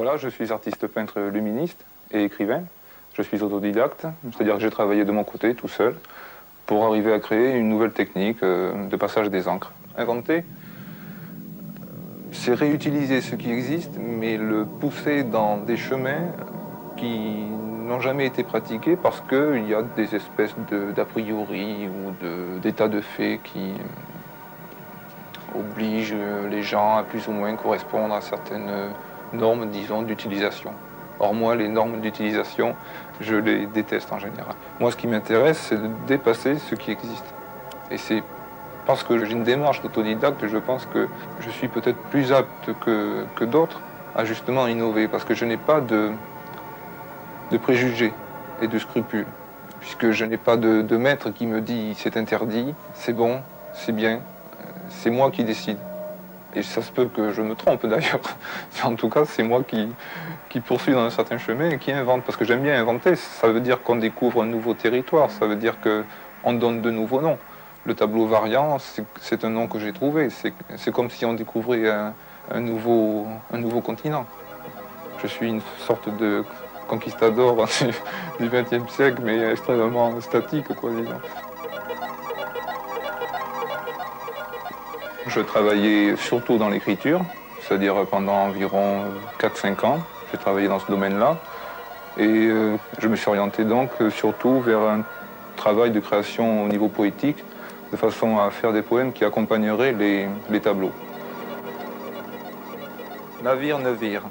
Voilà, je suis artiste peintre luministe et écrivain. Je suis autodidacte, c'est-à-dire que j'ai travaillé de mon côté, tout seul, pour arriver à créer une nouvelle technique de passage des encres. Inventer, c'est réutiliser ce qui existe, mais le pousser dans des chemins qui n'ont jamais été pratiqués parce qu'il y a des espèces d'a priori ou d'états de fait qui obligent les gens à plus ou moins correspondre à certaines normes, disons, d'utilisation. Or moi, les normes d'utilisation, je les déteste en général. Moi, ce qui m'intéresse, c'est de dépasser ce qui existe. Et c'est parce que j'ai une démarche d'autodidacte, je pense que je suis peut-être plus apte que d'autres à justement innover, parce que je n'ai pas de préjugés et de scrupules, puisque je n'ai pas de maître qui me dit c'est interdit, c'est bon, c'est bien, c'est moi qui décide. Et ça se peut que je me trompe d'ailleurs. En tout cas, c'est moi qui poursuis dans un certain chemin et qui invente. Parce que j'aime bien inventer. Ça veut dire qu'on découvre un nouveau territoire. Ça veut dire qu'on donne de nouveaux noms. Le tableau variant, c'est un nom que j'ai trouvé. C'est comme si on découvrait un nouveau continent. Je suis une sorte de conquistador du XXe siècle, mais extrêmement statique, quoi, disons. Je travaillais surtout dans l'écriture, c'est-à-dire pendant environ 4-5 ans. J'ai travaillé dans ce domaine-là. Et je me suis orienté donc surtout vers un travail de création au niveau poétique, de façon à faire des poèmes qui accompagneraient les tableaux. Navire, navire.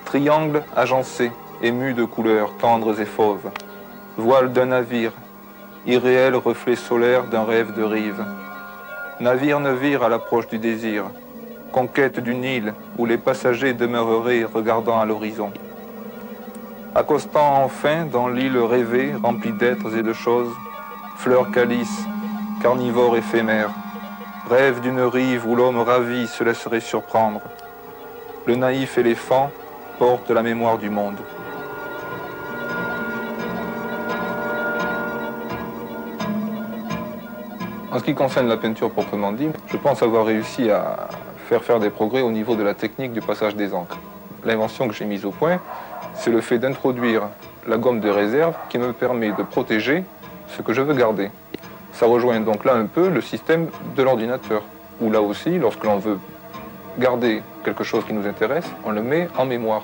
Triangle agencé, ému de couleurs tendres et fauves. Voile d'un navire, irréel reflet solaire d'un rêve de rive. Navire, navire à l'approche du désir, conquête d'une île où les passagers demeureraient regardant à l'horizon. Accostant enfin dans l'île rêvée, remplie d'êtres et de choses, fleurs calices, carnivores éphémères, rêve d'une rive où l'homme ravi se laisserait surprendre. Le naïf éléphant porte la mémoire du monde. En ce qui concerne la peinture proprement dit, je pense avoir réussi à faire des progrès au niveau de la technique du passage des encres. L'invention que j'ai mise au point, c'est le fait d'introduire la gomme de réserve qui me permet de protéger ce que je veux garder. Ça rejoint donc là un peu le système de l'ordinateur, où là aussi, lorsque l'on veut garder quelque chose qui nous intéresse, on le met en mémoire.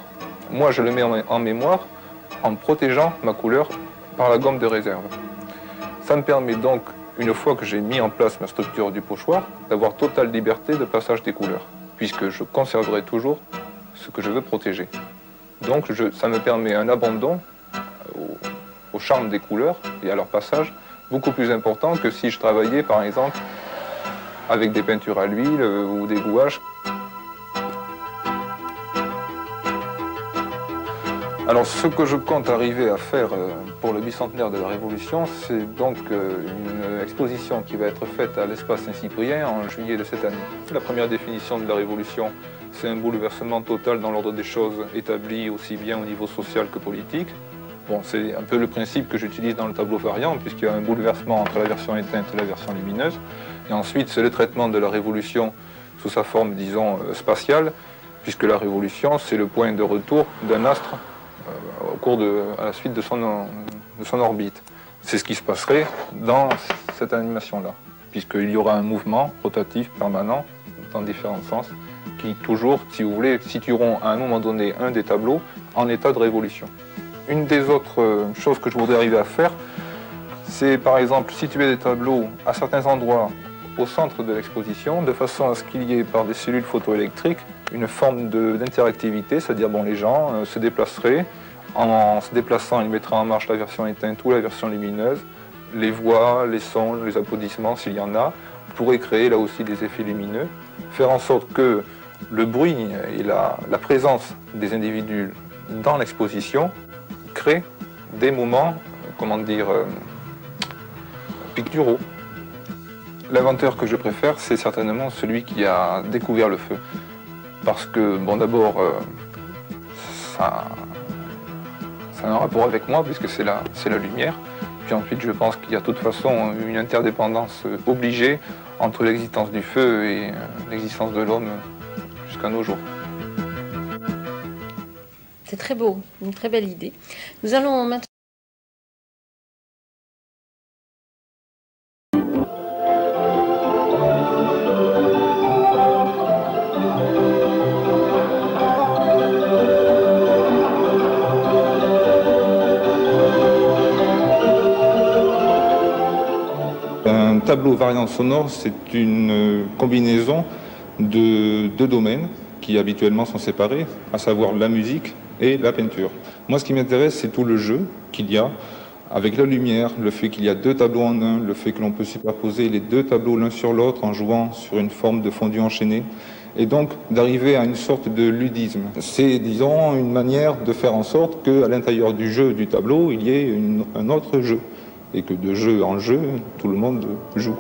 Moi, je le mets en mémoire en protégeant ma couleur par la gomme de réserve. Ça me permet donc, une fois que j'ai mis en place ma structure du pochoir, d'avoir totale liberté de passage des couleurs, puisque je conserverai toujours ce que je veux protéger. Donc ça me permet un abandon au charme des couleurs et à leur passage beaucoup plus important que si je travaillais par exemple avec des peintures à l'huile ou des gouaches. Alors ce que je compte arriver à faire pour le bicentenaire de la Révolution, c'est donc une exposition qui va être faite à l'espace Saint-Cyprien en juillet de cette année. La première définition de la Révolution, c'est un bouleversement total dans l'ordre des choses établi aussi bien au niveau social que politique. Bon, c'est un peu le principe que j'utilise dans le tableau variant, puisqu'il y a un bouleversement entre la version éteinte et la version lumineuse. Et ensuite, c'est le traitement de la Révolution sous sa forme, disons, spatiale, puisque la Révolution, c'est le point de retour d'un astre à la suite de son orbite. C'est ce qui se passerait dans cette animation-là, puisqu'il y aura un mouvement rotatif permanent dans différents sens, qui toujours, si vous voulez, situeront à un moment donné un des tableaux en état de révolution. Une des autres choses que je voudrais arriver à faire, c'est par exemple situer des tableaux à certains endroits au centre de l'exposition, de façon à ce qu'il y ait par des cellules photoélectriques une forme d'interactivité, c'est-à-dire bon, les gens se déplaceraient. En se déplaçant, ils mettraient en marche la version éteinte ou la version lumineuse, les voix, les sons, les applaudissements s'il y en a. On pourrait créer là aussi des effets lumineux, faire en sorte que le bruit et la présence des individus dans l'exposition créent des moments, comment dire, picturaux. L'inventeur que je préfère, c'est certainement celui qui a découvert le feu. Parce que, bon, d'abord, ça a un rapport avec moi, puisque c'est la lumière. Puis ensuite, je pense qu'il y a de toute façon une interdépendance obligée entre l'existence du feu et l'existence de l'homme jusqu'à nos jours. C'est très beau, une très belle idée. Nous allons maintenant... Un tableau variant sonore, c'est une combinaison de deux domaines qui habituellement sont séparés, à savoir la musique et la peinture. Moi, ce qui m'intéresse, c'est tout le jeu qu'il y a avec la lumière, le fait qu'il y a deux tableaux en un, le fait que l'on peut superposer les deux tableaux l'un sur l'autre en jouant sur une forme de fondu enchaîné, et donc d'arriver à une sorte de ludisme. C'est, disons, une manière de faire en sorte qu'à l'intérieur du jeu du tableau, il y ait un autre jeu, et que de jeu en jeu, tout le monde joue.